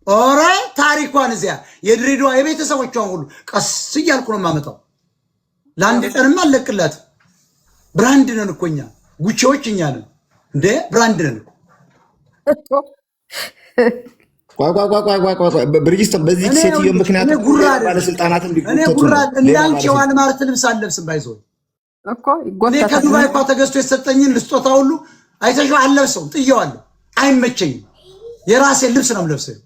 ኦራ ታሪኳን እዚያ የድሬዳዋ የቤተሰቦቿን ሁሉ ቀስ እያልኩ ነው የማመጣው። ለአንድ ቀንማ አለቅላት። ብራንድ ነን እኮ እኛ ጉቺዎች እኛ ነን እንደ ብራንድ ነን እኮ። ብርጅስቶን በዚህ ሴትዮ ምክንያት ባለስልጣናት እንዲጎተቱ እንዳንቺ ዋልማርት ልብስ አለብስም ባይዞ እኮ ይጎተታል። ከዱባይ እኮ ተገዝቶ የሰጠኝን ልስጦታ ሁሉ አይተሽው አለብሰው ጥየዋለሁ። አይመቸኝም። የራሴን ልብስ ነው የምለብሰው።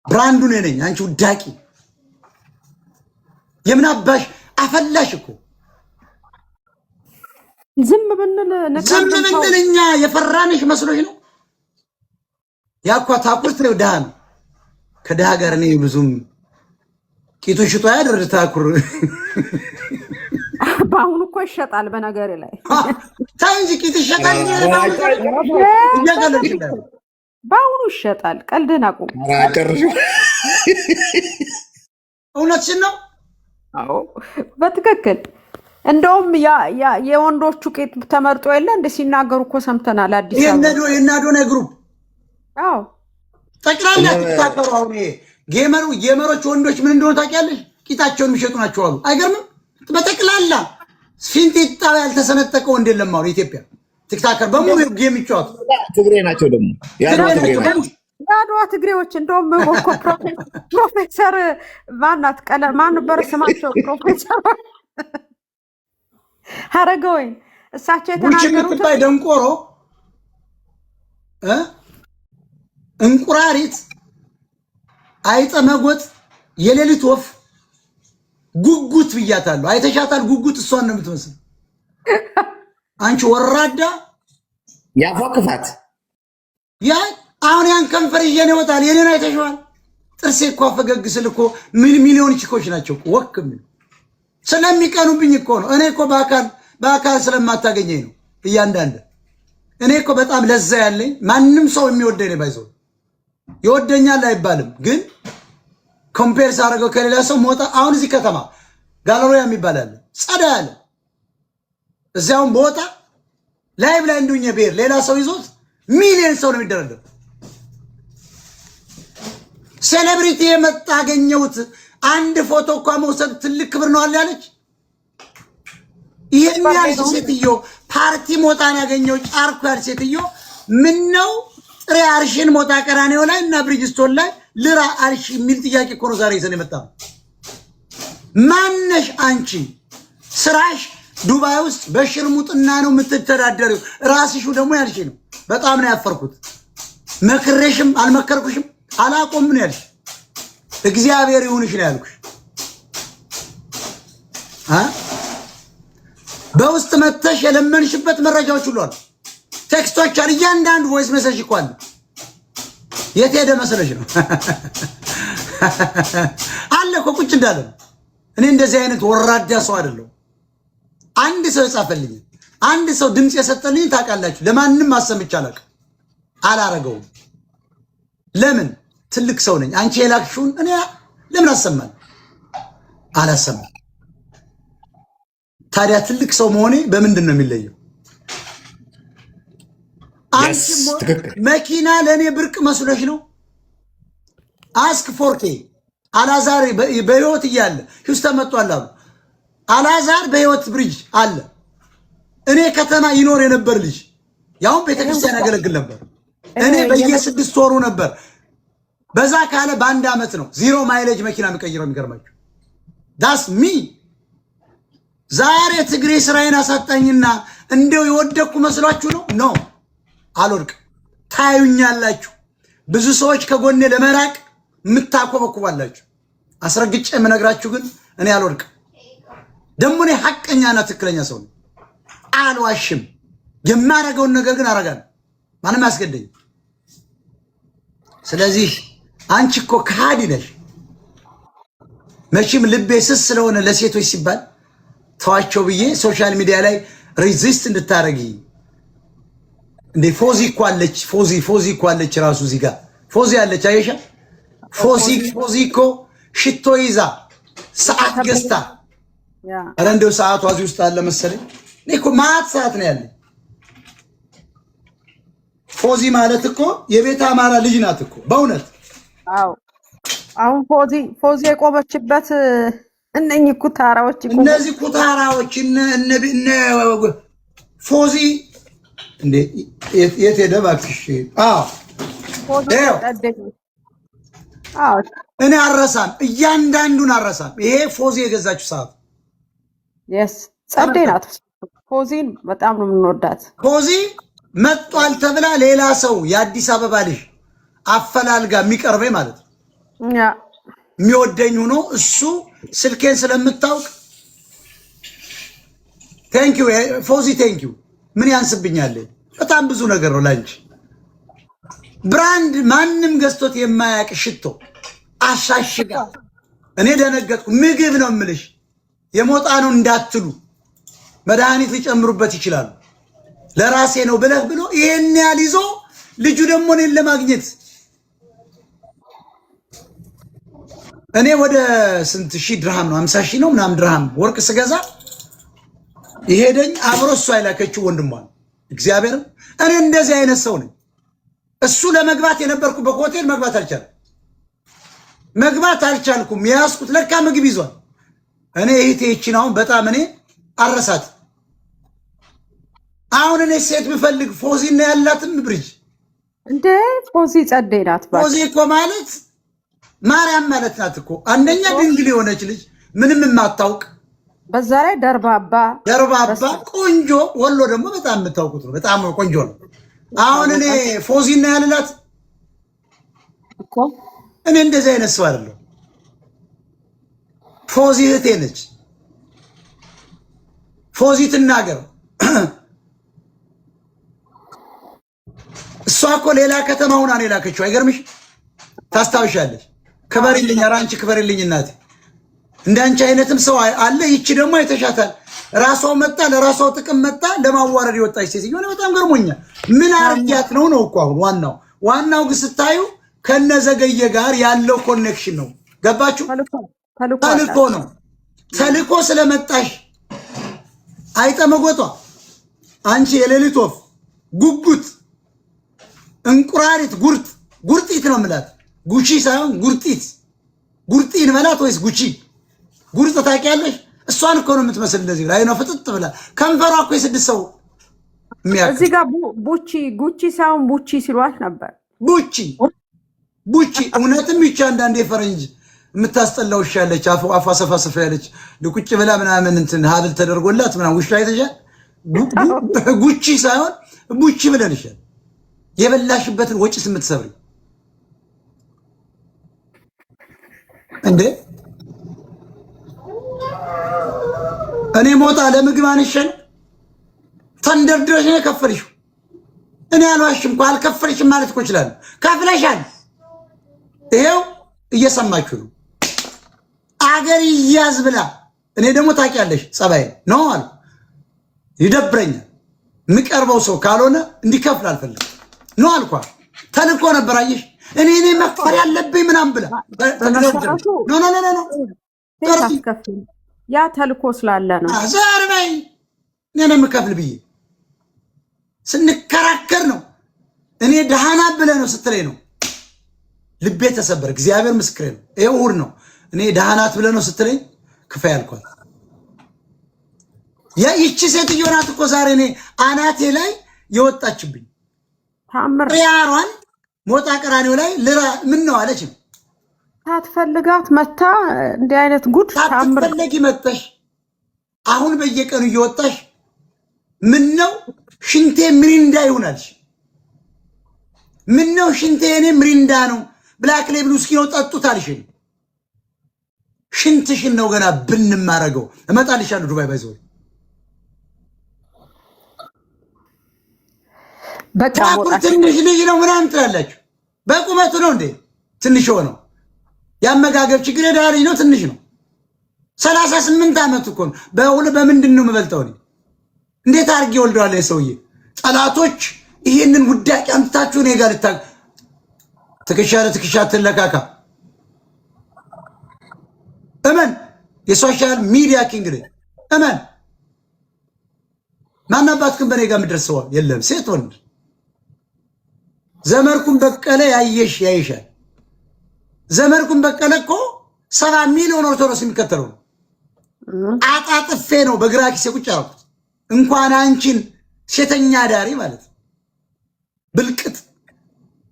ብራንዱ ነኝ። አንቺ ውዳቂ የምን አባሽ አፈላሽ እኮ ዝም ብንል እኛ የፈራንሽ መስሎሽ ነው። ያኳ ታኩርት ነው ደሃ ነው። ከደሃ ጋር እኔ ብዙም ቂጡን ሽጦ ያደር ታኩር በአሁኑ እኮ ይሸጣል። በነገር ላይ ታይ እንጂ ቂጥ ይሸጣል። በአሁኑ ይሸጣል። ቀልድን አቁም። እውነትሽን ነው። አዎ በትክክል እንደውም የወንዶቹ ቄጥ ተመርጦ የለ እንደ ሲናገሩ እኮ ሰምተናል። አዲስ አበባ የናዶነ ግሩፕ አዎ ጠቅላላ ተታከሩ። አሁን ጌመሮች ወንዶች ምን እንደሆነ ታውቂያለሽ? ቂጣቸውን የሚሸጡ ናቸው አሉ። አይገርምም? በጠቅላላ ፊንጢጣ ያልተሰነጠቀው ወንድ የለም አሁን ኢትዮጵያ። ቲክታከር በሙሉ ጌም ይጫወቱ ትግሬ ናቸው። ደግሞ የአድዋ ትግሬዎች እንደውም እኮ ፕሮፌሰር ማናት ማን ነበር ስማቸው? ፕሮፌሰር ሀረገወይን እሳቸው የተናገሩት ደንቆሮ እንቁራሪት አይጠ መጎጥ የሌሊት ወፍ ጉጉት ብያታለሁ። አይተሻታል? ጉጉት እሷን ነው የምትመስል። አንቺ ወራዳ ያፎክፋት ያ አሁን ያን ከንፈር ይዤን ይወጣል። የኔን አይተሽዋል? ጥርሴ እኮ ፈገግ ስል እኮ ሚሊዮን ቺኮች ናቸው ወክም ስለሚቀኑብኝ እኮ ነው። እኔ እኮ በአካል ስለማታገኘኝ ነው። እያንዳንድ እኔ እኮ በጣም ለዛ ያለኝ ማንም ሰው የሚወደኝ ነው። ባይዘው ይወደኛል አይባልም፣ ግን ኮምፔር ሳደርገው ከሌላ ሰው ሞጣ አሁን እዚህ ከተማ ጋለሪያ የሚባል አለ ጸዳ ያለ እዚያውን ቦታ ላይቭ ላይ እንደኛ ብሄር ሌላ ሰው ይዞት ሚሊዮን ሰው ነው የሚደረደው። ሴሌብሪቲ የመጣ አገኘሁት አንድ ፎቶ እንኳን መውሰድ ትልቅ ክብር ነው አለ ያለች። ይሄን ያለች ሴትዮ ፓርቲ ሞጣን ያገኘው ጫርኩ ያለ ሴትዮ ምን ነው ጥሬ አርሽን ሞጣ ቀራኔው ላይ እና ብሪጅስቶን ላይ ልራ አርሽ የሚል ጥያቄ እኮ ነው ዛሬ ይዘን የመጣው። ማነሽ አንቺ? ስራሽ ዱባይ ውስጥ በሽርሙጥና ነው የምትተዳደሪው። ራስሽው ደግሞ ያልሽ ነው። በጣም ነው ያፈርኩት። መክሬሽም አልመከርኩሽም አላቆም ነው ያልሽ። እግዚአብሔር ይሁንሽ ነው ያልኩሽ። በውስጥ መተሽ የለመንሽበት መረጃዎች ሁሉ አሉ። ቴክስቶች አሉ። እያንዳንዱ ቮይስ ሜሴጅ እኮ አለ። የት ሄደ መስለሽ ነው? አለ እኮ ቁጭ እንዳለ። እኔ እንደዚህ አይነት ወራዳ ሰው አይደለሁ። አንድ ሰው የጻፈልኝ አንድ ሰው ድምጽ የሰጠልኝ ታውቃላችሁ። ለማንም አሰምቼ አላውቅም። አላረገውም። ለምን? ትልቅ ሰው ነኝ። አንቺ የላክሽውን እኔ ለምን አሰማል? አላሰማም። ታዲያ ትልቅ ሰው መሆኔ በምንድን ነው የሚለየው? መኪና ለእኔ ብርቅ መስሎሽ ነው? አስክ ፎርኬ አላዛር በህይወት እያለ ሂውስተን መጥቷል አሉ። አላዛር በህይወት ብሪጅ አለ። እኔ ከተማ ይኖር የነበር ልጅ ያውም ቤተክርስቲያን ያገለግል ነበር። እኔ በየ6 ወሩ ነበር። በዛ ካለ በአንድ ዓመት ነው 0 ማይሌጅ መኪና የሚቀይረው። የሚገርማችሁ ዳስ ሚ ዛሬ ትግሬ ስራዬን አሳጣኝና እንደው የወደኩ መስሏችሁ ነው? ኖ አልወድቅ። ታዩኛላችሁ። ብዙ ሰዎች ከጎኔ ለመራቅ የምታኮበኩባላችሁ። አስረግጬ የምነግራችሁ ግን እኔ አልወድቅ። ደግሞ እኔ ሐቀኛና ትክክለኛ ሰው ነኝ። አልዋሽም። የማረገውን ነገር ግን አረጋለሁ። ማንም ያስገደኝ። ስለዚህ አንቺ እኮ ከሃዲ ነሽ። መቼም ልቤ ስስ ስለሆነ ለሴቶች ሲባል ተዋቸው ብዬ ሶሻል ሚዲያ ላይ ሬዚስት እንድታረጊ እንዴ። ፎዚ እኮ አለች። ፎዚ እኮ አለች። ራሱ እዚህ ጋር ፎዚ አለች። አየሻ? ፎዚ እኮ ሽቶ ይዛ ሰዓት ገዝታ። ኧረ እንደው ሰዓቷ እዚህ ውስጥ አለ መሰለኝ። እኔ እኮ ማት ሰዓት ነው ያለኝ። ፎዚ ማለት እኮ የቤተ አማራ ልጅ ናት እኮ በእውነት። አዎ አሁን ፎዚ የቆመችበት እነኚህ ኩታራዎች እነዚህ ኩታራዎች እነ ፎዚ እንዴ የት ሄደ እባክሽ? እኔ አረሳም፣ እያንዳንዱን አረሳም። ይሄ ፎዚ የገዛችው ሰዓት ጸዴ ናት። ፎዚን በጣም ነው የምንወዳት። ፎዚ መጥቷል ተብላ ሌላ ሰው የአዲስ አበባ ልጅ አፈላልጋ የሚቀርበኝ ማለት ነው የሚወደኝ ሆኖ እሱ ስልኬን ስለምታውቅ ቴንኪው ፎዚ ቴንኪው። ምን ያንስብኛል? በጣም ብዙ ነገር ነው ላንቺ። ብራንድ ማንም ገዝቶት የማያውቅ ሽቶ አሻሽጋ። እኔ ደነገጥኩ። ምግብ ነው የምልሽ፣ የሞጣ ነው እንዳትሉ፣ መድኃኒት ሊጨምሩበት ይችላሉ። ለራሴ ነው ብለህ ብሎ ይሄን ያህል ይዞ ልጁ ደግሞ እኔን ለማግኘት እኔ ወደ ስንት ሺህ ድርሃም ነው 50 ሺህ ነው ምናምን ድርሃም ወርቅ ስገዛ ይሄደኝ አብሮ እሱ አይላከችው ወንድሟ እግዚአብሔር። እኔ እንደዚህ አይነት ሰው ነኝ። እሱ ለመግባት የነበርኩበት ሆቴል መግባት አልቻልኩም። ያስኩት ለካ ምግብ ይዟል። እኔ እህቴ ይቺን አሁን በጣም እኔ አረሳት። አሁን እኔ ሴት ብፈልግ ፎዚ እና ያላትም ብሪጅ እንደ ፎዚ ጸዴ ናት። ፎዚ እኮ ማለት ማርያም ማለት ናት እኮ። አንደኛ ድንግል የሆነች ልጅ ምንም የማታውቅ በዛ ላይ ደርባባ ቆንጆ። ወሎ ደግሞ በጣም የምታውቁት ነው። በጣም ቆንጆ ነው። አሁን እኔ ፎዚ እና ያልላት እኮ እኔ እንደዚህ አይነት ሰው አይደለሁ። ፎዚ እህቴ ነች። ፎዚ ትናገር። እሷ እኮ ሌላ ከተማ ሆና ነው የላከችው። አይገርምሽ? ታስታውሻለሽ? ክበሪልኝ፣ ኧረ አንቺ ክበሪልኝ እናቴ። እንዳንቺ አይነትም ሰው አለ። ይቺ ደግሞ አይተሻታል። ራሷው መጣ፣ ለራሷው ጥቅም መጣ፣ ለማዋረድ የወጣች ሴት የሆነ በጣም ገርሞኛል። ምን አርጊያት ነው እኮ አሁን ዋናው ግን ስታዩ ከነዘገየ ጋር ያለው ኮኔክሽን ነው። ገባችሁ? ተልኮ ነው። ተልኮ ስለመጣሽ አይጠመጎቷ አንቺ የሌሊት ወፍ ጉጉት እንቁራሪት ጉርጢት ነው የምላት። ጉቺ ሳይሆን ጉርጢት። ጉርጢን መላት ወይስ ጉቺ? ጉርጥ ታውቂያለሽ? እሷን እኮ ነው የምትመስል። እንደዚህ ላይ ነው ፍጥጥ ብላ። ከንፈሯ እኮ የስድስት ሰው የሚያውቅ። እዚህ ጋር ጉቺ ሳይሆን ቡቺ ሲሏት ነበር። ቡቺ እውነትም ይቻ አንዳንዴ ፈረንጅ የምታስጠላው ውሻ ያለች አፏ ሰፋ ያለች ልቁጭ ብላ ምናምን እንትን ሀብል ተደርጎላት ምናምን ውሻ አይተሻል? ጉቺ ሳይሆን ቡቺ ብለንሻል። የበላሽበትን ወጪ የምትሰብሪ እንዴ! እኔ ሞጣ ለምግብ አንሸን ተንደርድረሽ ነው ከፈልሽው። እኔ አልዋሽም እኮ አልከፈልሽም ማለት እኮ ይችላል። ከፍለሻል። ይሄው እየሰማችሁ ነው። አገር ይያዝ ብላ እኔ ደግሞ ታውቂያለሽ ጸባይ ነው አሉ። ይደብረኛል። የምቀርበው ሰው ካልሆነ እንዲከፍል አልፈልግም ነው አልኳ። ተልኮ ነበር አየሽ። እኔ መክፈል ያለብኝ ምናምን ብላ ያ ተልኮ ስላለ ነው። ዛሬ እኔ የምከፍል ብዬ ስንከራከር ነው። እኔ ደሃና ብለህ ነው ስትለኝ ነው ልቤ ተሰበረ። እግዚአብሔር ምስክሬ ነው። ይሄው እሑድ ነው። እኔ ደሃናት ብለህ ነው ስትለኝ ክፈይ አልኳት። ይቺ ሴትዮ ናት እኮ ዛሬ እኔ አናቴ ላይ የወጣችብኝ ታምር ሪያሯን ሞጣ ቀራኒው ላይ ምን ነው አለች። ታትፈልጋት መታ እንዲህ አይነት ጉድ ታምር ታትፈልጊ መጣሽ። አሁን በየቀኑ እየወጣሽ ምን ነው ሽንቴ ምሪንዳ ይሆናልሽ። ምን ነው ሽንቴ እኔ ምሪንዳ ነው ብላክ ሌብል ውስኪ ነው ጠጡት አልሽ። ሽንትሽን ነው ገና ብንማረገው እመጣልሻለሁ ዱባይ ባይዘው በቃ ትንሽ ልጅ ነው ምናምን ትላላችሁ። በቁመቱ ነው እንዴ ትንሽ ሆነው ያመጋገብ ችግር የዳሪ ነው ትንሽ ነው። 38 ዓመት እኮ ነው። በምንድን ነው የምበልጠው? እንዴት አድርጌ ወልደዋለሁ የሰውዬ። ጠላቶች ይህንን ውዳቂ አምጥታችሁ እኔ ጋር ትከሻ ለትከሻ ትለካካ። እመን የሶሻል ሚዲያ ኪንግ ነኝ። እመን ማናባትክን በኔ ጋር የምደርሰው የለም። ሴት ወንድ ዘመርኩን በቀለ ያይሻል። ዘመርኩን በቀለ እኮ 70 ሚሊዮን ኦርቶዶክስ የሚከተለው ነው። አጣጥፌ ነው በግራ ኪሴ ቁጭ ያልኩት። እንኳን አንቺን ሴተኛ ዳሪ ማለት ብልቅጥ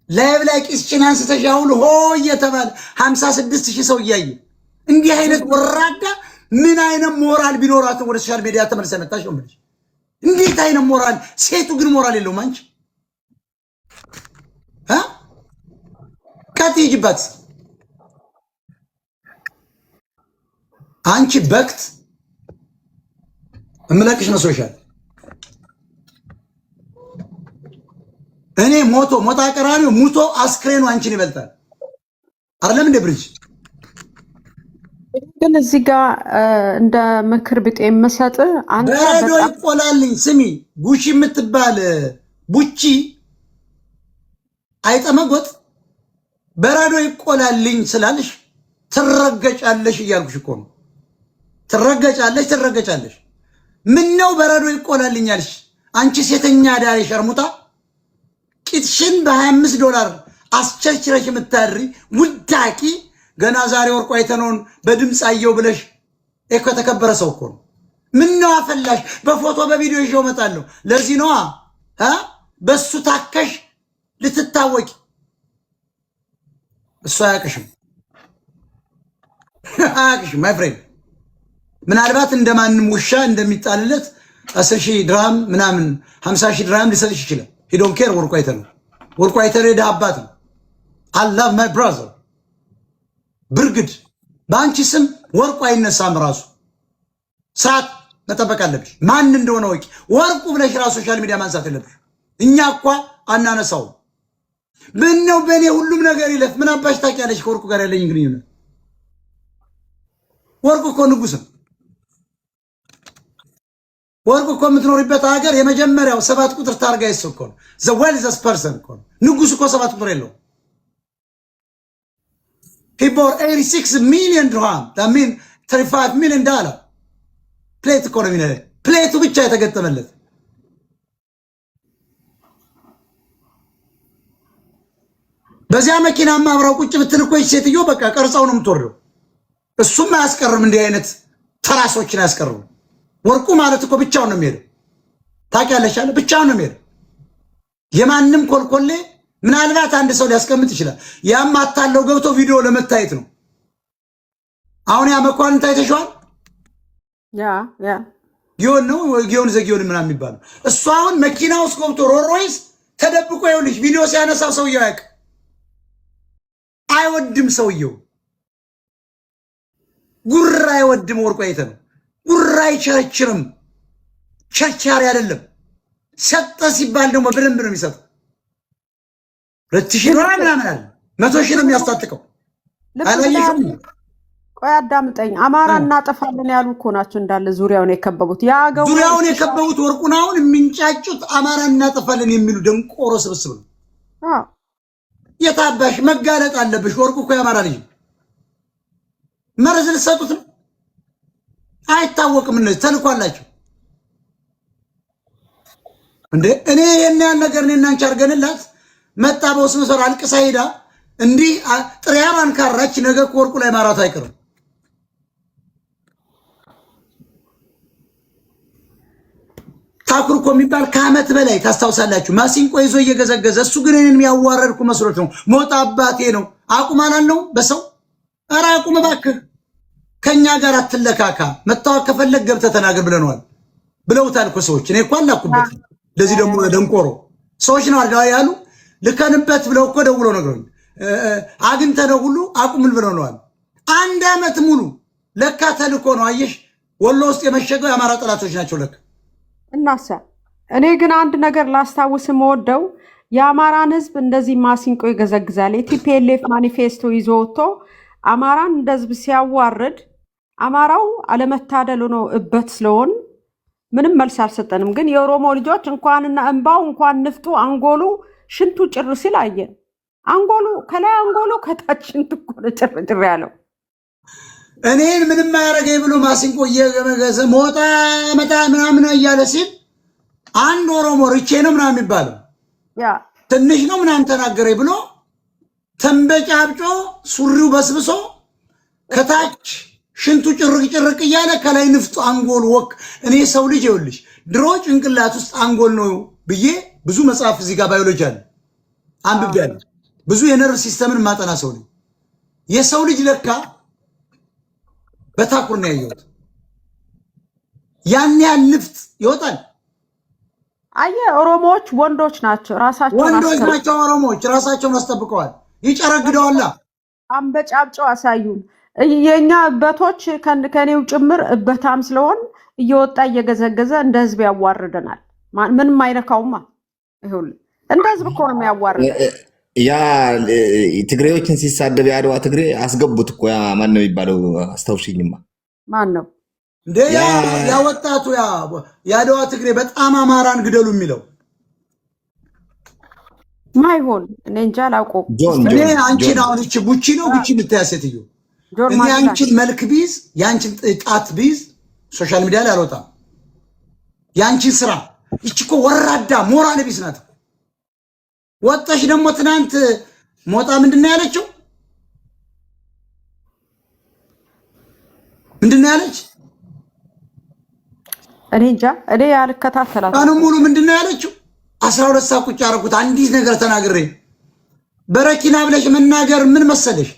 ላይብ ላይ ቂስችን አንስተሽ አሁን ሆ እየተባለ 56,000 ሰው እያየ እንዲህ አይነት ወራዳ ምን አይነት ሞራል ቢኖራት ወደ ሶሻል ሚዲያ ተመልሰ መጣሽ ነው ማለት? እንዴት አይነት ሞራል! ሴቱ ግን ሞራል የለውም። አንቺ ከትይጅባት አንቺ በክት እምለቅሽ መስሎሻል? እኔ ሞታ ቀራኒው ሙቶ አስክሬኑ አንቺን ይበልጣል አይደለም እንደ ብሪጅ። ግን እዚህ ጋር እንደ ምክር ቢጤ የምሰጥ አንተ በረዶ ይቆላልኝ። ስሚ ጉቺ የምትባል ቡቺ አይጠመጎት በረዶ ይቆላልኝ ስላልሽ ትረገጫለሽ እያልኩሽ እኮ ነው። ትረገጫለሽ። ምን ነው በረዶ ይቆላልኛልሽ? አንቺ ሴተኛ ዳሪ ሸርሙጣ ቂጥሽን $25 አስቸርችረሽ የምታድሪ ውዳቂ ገና ዛሬ ወርቁ አይተነውን በድምፅ አየው ብለሽ እኮ ተከበረ ሰው እኮ ነው። ምን ነው አፈላሽ? በፎቶ በቪዲዮ ይዤው እመጣለሁ። ለዚህ ነዋ በሱ ታከሽ ልትታወቂ። እሱ አያቅሽም ማይ ፍሬንድ። ምናልባት እንደማንም ውሻ እንደሚጣልለት 10,000 ድርሃም ምናምን 50,000 ድርሃም ሊሰጥሽ ይችላል። ሂ ዶንት ኬር። ወርቁ አይተነው የድሃ አባት ነው። አይ ላቭ ማይ ብራዘር ብርግድ። በአንቺ ስም ወርቁ አይነሳም። ራሱ ሰዓት መጠበቅ አለብሽ። ማን እንደሆነ ወቂ። ወርቁ ብለሽ ራሱ ሶሻል ሚዲያ ማንሳት የለብሽ። እኛ እኮ አናነሳው። ምን ነው በእኔ ሁሉም ነገር ይለፍ። ምን አባሽ ታውቂያለሽ ከወርቁ ጋር ያለኝ ግንኙነት? ወርቁ እኮ ንጉስ ነው። ወርቁ እኮ የምትኖሪበት ሀገር የመጀመሪያው 7 ቁጥር ታርጋ ይስው እኮ ነው። ዘ ዌልዘስ ፐርሰን እኮ ነው። ንጉስ እኮ 7 ቁጥር የለውም። he bought 86 million dirham. that mean $35 million. ፕሌት እኮ ነው የሚነው። ፕሌቱ ብቻ የተገጠመለት በዚያ መኪናማ አብራው ቁጭ ብትል እኮ ሴትዮ በቃ ቀርጻው ነው የምትወርደው። እሱም አያስቀርም። እንዲህ አይነት ተራሶችን አያስቀርም። ወርቁ ማለት እኮ ብቻውን ነው የሚሄደው። ታውቂያለሽ አይደል? ብቻውን ነው የሚሄደው። የማንም ኮልኮሌ ምናልባት አንድ ሰው ሊያስቀምጥ ይችላል። ያም አታለው ገብቶ ቪዲዮ ለመታየት ነው። አሁን ያ መኳንንት አይተሽዋል? ጊዮን ነው ጊዮን ዘጊዮን ምናምን የሚባለው እሱ አሁን መኪና ውስጥ ገብቶ ሮሮይስ ተደብቆ ይኸውልሽ ቪዲዮ ሲያነሳው ሰውየው ያውቅ አይወድም። ሰውየው ጉራ አይወድም። ወርቁ አይተነው ጉራ አይቸረችርም። ቸርቻሪ አይደለም። ሰጠ ሲባል ደግሞ በደንብ ነው የሚሰጠው። 2,000 ብር ምናምን አለ 100,000 ነው የሚያስታጥቀው። አላየሽም? ቆይ አዳምጠኝ። አማራ እናጠፋለን ያሉ እኮ ናቸው እንዳለ ዙሪያውን የከበቡት። ዙሪያውን የከበቡት ወርቁን አሁን የሚንጫጩት አማራ እናጠፋለን የሚሉ ደንቆሮ ስብስብ ነው። የታባሽ መጋለጥ አለብሽ። ወርቁ እኮ የአማራ ልጅ መርዝ ልትሰጡት ነው። አይታወቅም። እነዚህ ተልኳላቸው እንዴ? እኔ የና ነገር እኔና አንቺ አድርገንላት መጣ በውስጥ መስመር አልቅሳ ሄዳ እንዲህ ጥሪያማን ካራች ነገ ወርቁ ላይ ማራቱ አይቀርም። ታኩር እኮ የሚባል ከዓመት በላይ ታስታውሳላችሁ። ማሲንቆ ይዞ እየገዘገዘ እሱ ግን እኔን የሚያዋረድኩ መስሎት ነው። ሞጣ አባቴ ነው አቁም አላልነው በሰው ኧረ አቁም እባክህ ከኛ ጋር አትለካካ። መታወቅ ከፈለግ ገብተህ ተናገር ብለነዋል ብለውታል እኮ ሰዎች። እኔ እኮ አላኩበት። ለዚህ ደግሞ ደንቆሮ ሰዎች ነው አድርገው ያሉ ልከንበት ብለው እኮ ደውለው ነገሩኝ። አግኝተነው ሁሉ አቁም ብለነዋል። 1 ዓመት ሙሉ ለካ ተልኮ ነው። አየሽ ወሎ ውስጥ የመሸገው የአማራ ጠላቶች ናቸው ለካ። እናሳ እኔ ግን አንድ ነገር ላስታውስ የምወደው የአማራን ህዝብ እንደዚህ ማሲንቆ ይገዘግዛል። የቲፒኤልኤፍ ማኒፌስቶ ይዞ ወጥቶ አማራን እንደ ህዝብ ሲያዋርድ አማራው አለመታደል ሆኖ እበት ስለሆን ምንም መልስ አልሰጠንም። ግን የኦሮሞ ልጆች እንኳንና እንባው እንኳን ንፍጡ አንጎሉ ሽንቱ ጭር ሲል አየን። አንጎሉ ከላይ አንጎሉ ከታች ሽንቱ ጭር ያለው እኔን ምንም አያረገኝ ብሎ ማሲንቆ እየገመገዘ ሞጣ መጣ ምናምን እያለ ሲል አንድ ኦሮሞ ርቼ ነው ምናምን የሚባለው ትንሽ ነው ምናምን ተናገረኝ ብሎ ተንበጫብጮ ሱሪው በስብሶ ከታች ሽንቱ ጭርቅ እያለ ከላይ ንፍጡ አንጎል ወክ እኔ ሰው ልጅ ይኸውልሽ ድሮ ጭንቅላት ውስጥ አንጎል ነው ብዬ ብዙ መጽሐፍ እዚህ ጋር ባዮሎጂ አለ አንብቤያለሁ። ብዙ የነርቭ ሲስተምን ማጠና ሰው ነኝ። የሰው ልጅ ለካ በታኩር ነው ያየሁት። ያን ያህል ንፍጥ ይወጣል። ኦሮሞዎች ወንዶች ናቸው፣ ኦሮሞዎች ራሳቸውን አስጠብቀዋል። ይጨረግደዋል። አንበጫብጨው አሳዩን። የኛ እበቶች ከኔው ጭምር እበታም ስለሆን እየወጣ እየገዘገዘ እንደ ህዝብ ያዋርደናል። ምንም አይነካውማ። ይኸውልህ እንደ ህዝብ እኮ ነው የሚያዋርደን። ያ ትግሬዎችን ሲሳደብ የአድዋ ትግሬ አስገቡት እኮ። ያ ማን ነው የሚባለው? አስታውሽኝማ። ማን ነው እንዴ? ያ ወጣቱ የአድዋ ትግሬ በጣም አማራን ግደሉ የሚለው ማይሆን እኔ እንጃ አላውቀውም። እኔ አንቺን አሁን እቺ ቡቺ ነው ቡቺ የምትያ ሴትዮ እኔ አንቺን መልክ ቢዝ ያንቺን ጣት ቢዝ ሶሻል ሚዲያ ላይ አልወጣም። ያንቺን ስራ እቺ እኮ ወራዳ ሞራል ቢስ ናት። ወጣሽ ደግሞ ትናንት ሞጣ ምንድነው ያለችው? ምንድነው ያለች? እኔ እንጃ እኔ ያልከታተላት ቀኑን ሙሉ ምንድነው ያለችው? 12 ሰዓት ቁጭ አደረኩት። አንዲት ነገር ተናግሬ በረኪና ብለሽ መናገር ምን መሰለሽ?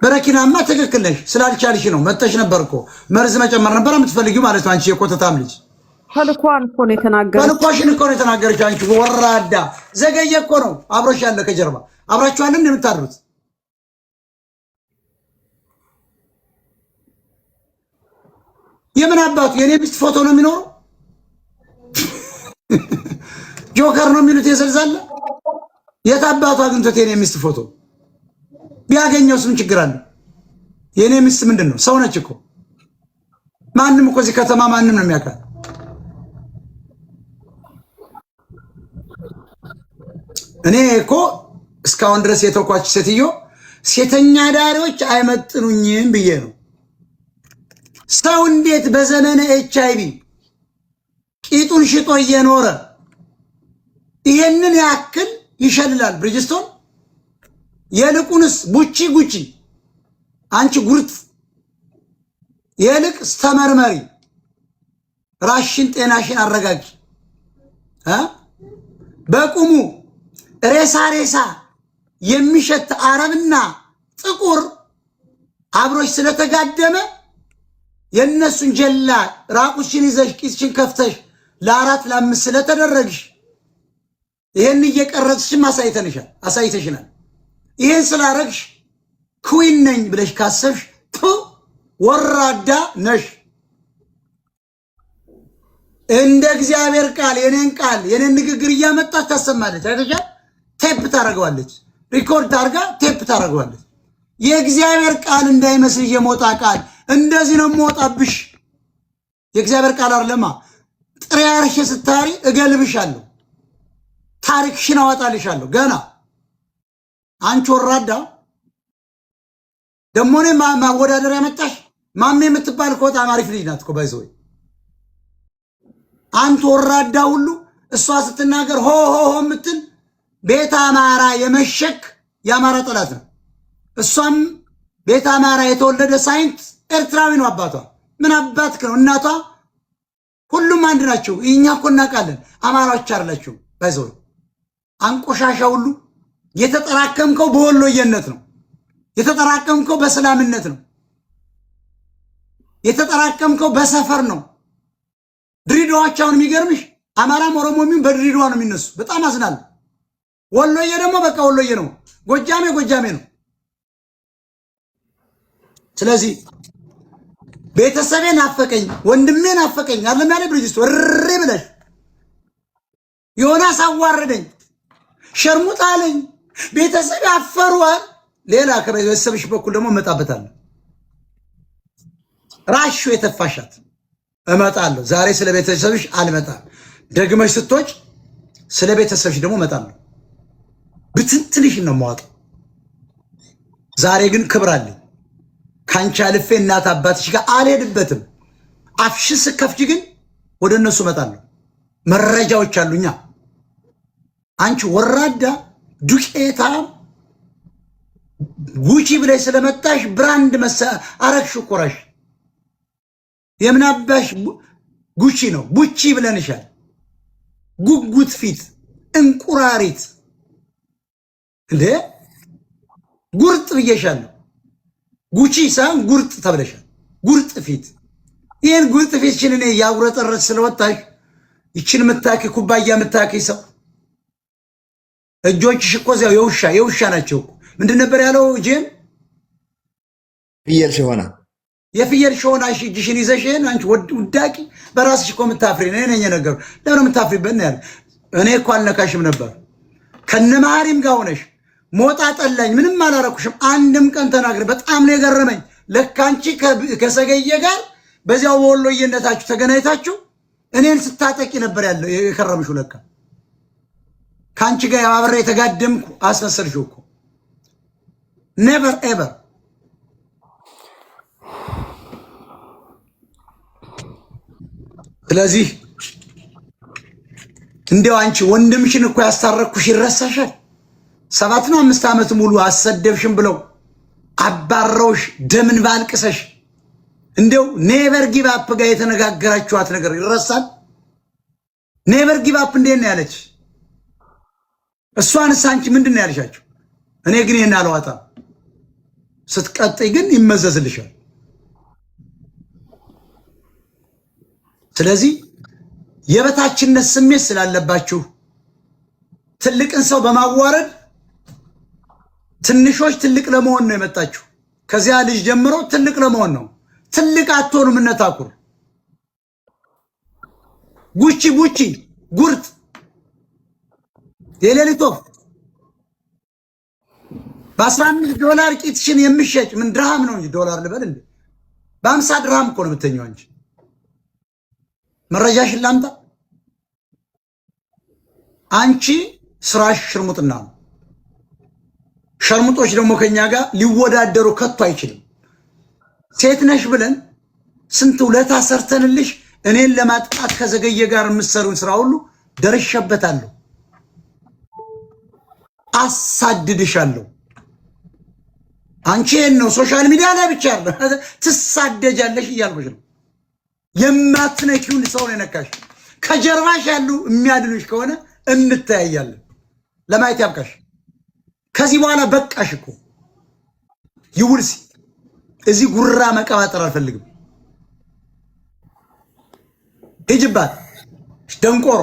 በረኪናማ ትክክል ነሽ ስላልቻልሽ ነው። መተሽ ነበር እኮ መርዝ መጨመር ነበር የምትፈልጊው ማለት ነው። አንቺ የኮተታም ልጅ ተልኳን እኮ ነው የተናገረችው። ተልኳሽን እኮ ነው የተናገረችው። አንቺ ወራዳ ዘገየ እኮ ነው አብሮሽ ያለ ከጀርባ አብራችኋል እንደምታድሩት የምን አባቱ የኔ ሚስት ፎቶ ነው የሚኖረው? ጆከር ነው የሚሉት የዘልዛለ የት አባቱ አግኝቶት የኔ ሚስት ፎቶ ቢያገኘው ምን ችግር አለ? የኔ ሚስት ምንድነው? ሰው ነች እኮ። ማንም እኮ እዚህ ከተማ ማንም ነው የሚያውቃት። እኔ እኮ እስካሁን ድረስ የተኳች ሴትዮ ሴተኛ ዳሪዎች አይመጥኑኝም ብዬ ነው። ሰው እንዴት በዘመነ HIV ቂጡን ሽጦ እየኖረ ይሄንን ያክል ይሸልላል? ብሪጅስቶን የልቁንስ ቡቺ ጉቺ አንቺ ጉርት የልቅ ተመርመሪ፣ ራሽን ጤናሽን አረጋጊ። በቁሙ ሬሳ የሚሸት አረብና ጥቁር አብሮሽ ስለተጋደመ የነሱን ጀላ ራቁሽን ይዘሽ ቂስሽን ከፍተሽ ለ4 ለ5 ስለተደረግሽ ይሄን እየቀረጽሽም አሳይተሽናል። ይሄን ስላረግሽ ኩዊን ነኝ ብለሽ ካሰብሽ ወራዳ ነሽ። እንደ እግዚአብሔር ቃል የኔን ንግግር እያመጣች ታሰማለች። አይተሻል? ቴፕ ታረጋለች፣ ሪኮርድ አርጋ ቴፕ ታረጋለች። የእግዚአብሔር ቃል እንዳይመስል የሞጣ ቃል እንደዚህ ነው የምወጣብሽ። የእግዚአብሔር ቃል አይደለማ። ጥሬ አርሼ ስታሪ እገልብሻለሁ፣ ታሪክሽን አወጣልሻለሁ። ገና አንቺ ወራዳ ደሞ እኔ ማወዳደር ያመጣሽ ማሜ የምትባል እኮ በጣም አሪፍ ልጅ ናት እኮ ባይዘው። አንተ ወራዳ ሁሉ እሷ ስትናገር ሆ የምትል ቤተ አማራ የመሸክ የአማራ ጠላት ነው። እሷም ቤተ አማራ የተወለደ ሳይንት ኤርትራዊ ነው አባቷ። ምን አባትክ ነው እናቷ? ሁሉም አንድ ናቸው። እኛ እኮ እናውቃለን። አማራዎች አይደላችሁ ባይዘው። አንቆሻሻ ሁሉ የተጠራቀምከው በወሎየነት ነው። የተጠራቀምከው በሰላምነት ነው። የተጠራቀምከው በሰፈር ነው። ድሪዳዋቻውን የሚገርምሽ አማራም ኦሮሞም በድሪዳዋ ነው የሚነሱ። በጣም አዝናለሁ። ወሎየ ደግሞ በቃ ወሎየ ነው። ጎጃሜ ነው። ስለዚህ ቤተሰቤን አፈቀኝ፣ ወንድሜን አፈቀኝ አይደለም ያለ ብሪጅስቶ ወሬ ብለሽ ዮናስ አዋረደኝ፣ ሸርሙጣ አለኝ፣ ቤተሰብ አፈሩዋል። ሌላ ከቤተሰብሽ በኩል ደግሞ እመጣበታለሁ። ራሹ የተፋሻት እመጣለሁ። ዛሬ ስለ ቤተሰብሽ አልመጣም። ደግመሽ ስትወጪ ስለ ቤተሰብሽ ደግሞ እመጣለሁ። ብትንትንሽ ነው የማወጣው። ዛሬ ግን ክብር አለኝ። ካንቺ አልፌ እናት አባትሽ ጋር አልሄድበትም። አፍሽ ስከፍቺ ግን ወደ እነሱ እመጣለሁ። መረጃዎች አሉኛ። አንቺ ወራዳ ዱቄታ ጉቺ ብለሽ ስለመጣሽ ብራንድ አረግሽ ቆራሽ የምናባሽ ጉቺ ነው ቡቺ ብለንሻል። ጉጉት ፊት እንቁራሪት እንዴ ጉርጥ ብዬሻለሁ። ጉቺ ሳን ጉርጥ ተብለሻል። ጉርጥ ፊት ይሄን ጉርጥ ፊትሽን እኔ ያውረጠረጥ ስለወጣሽ ይችን ምታኪ ኩባያ ምታኪ ሰው እጆችሽ እኮ እዚያው የውሻ ናቸው። ምንድን ነበር ያለው ጄም? ፍየል ሆና የፍየል ሾና እጅሽን ይዘሽን አንቺ ውዳቂ በራስሽ እኮ የምታፍሪ ነኝ ነገሩ። ለምን የምታፍሪበት ነው ያለ። እኔ እኮ አልነካሽም ነበር ከነማሪም ጋር ሆነሽ ሞጣ ጠላኝ ምንም አላረኩሽም። አንድም ቀን ተናግረ በጣም ነው የገረመኝ። ለካ አንቺ ከሰገየ ጋር በዚያው በወሎየነታችሁ ተገናኝታችሁ እኔን ስታጠቂ ነበር ያለው የከረምሽው። ለካ ካንቺ ጋር አብሬ የተጋደምኩ አስመሰልሽው እኮ ኔቨር ኤቨር። ስለዚህ እንደው አንቺ ወንድምሽን እኮ ያስታረኩሽ ይረሳሻል። 7 ዓመት ሙሉ አሰደብሽም ብለው አባረውሽ ደምን ባልቅሰሽ እንደው ኔቨር ጊቭ አፕ ጋር የተነጋገራችኋት ነገር ይረሳል? ኔቨር ጊቭ አፕ እንዴት ነው ያለች? እሷንስ አንቺ ምንድን ነው ያልሻቸው? እኔ ግን ይሄን አልዋጣም። ስትቀጥይ ግን ይመዘዝልሻል። ስለዚህ የበታችነት ስሜት ስላለባችሁ ትልቅን ሰው በማዋረድ ትንሾች ትልቅ ለመሆን ነው የመጣችሁ። ከዚያ ልጅ ጀምሮ ትልቅ ለመሆን ነው። ትልቅ አትሆኑም። እነታኩር ጉቺ ቡቺ ጉርጥ የሌሊት ወፍ $15 ቂጥሽን የሚሸጭ ምን ድርሃም ነው እንጂ ዶላር ልበል እንዴ? በ50 ድርሃም እኮ ነው የምትተኛው አንቺ። መረጃሽን ላምጣ። አንቺ ስራሽ ሽርሙጥና ነው። ሸርሙጦች ደግሞ ከኛ ጋር ሊወዳደሩ ከቶ አይችልም። ሴት ነሽ ብለን ስንት ውለታ ሰርተንልሽ እኔን ለማጥቃት ከዘገየ ጋር የምትሰሩን ስራ ሁሉ ደርሼበታለሁ። አሳድድሻለሁ። አንቺ ነው ሶሻል ሚዲያ ላይ ብቻ ትሳደጃለሽ እያልኩሽ ነው። የማትነኪውን ሰው ነው የነካሽ። ከጀርባሽ ያሉ የሚያድኑሽ ከሆነ እንተያያለን። ለማየት ያብቃሽ። ከዚህ በኋላ በቃሽ እኮ ይውልሲ። እዚህ ጉራ መቀባጠር አልፈልግም። ሂጅባት ደንቆሮ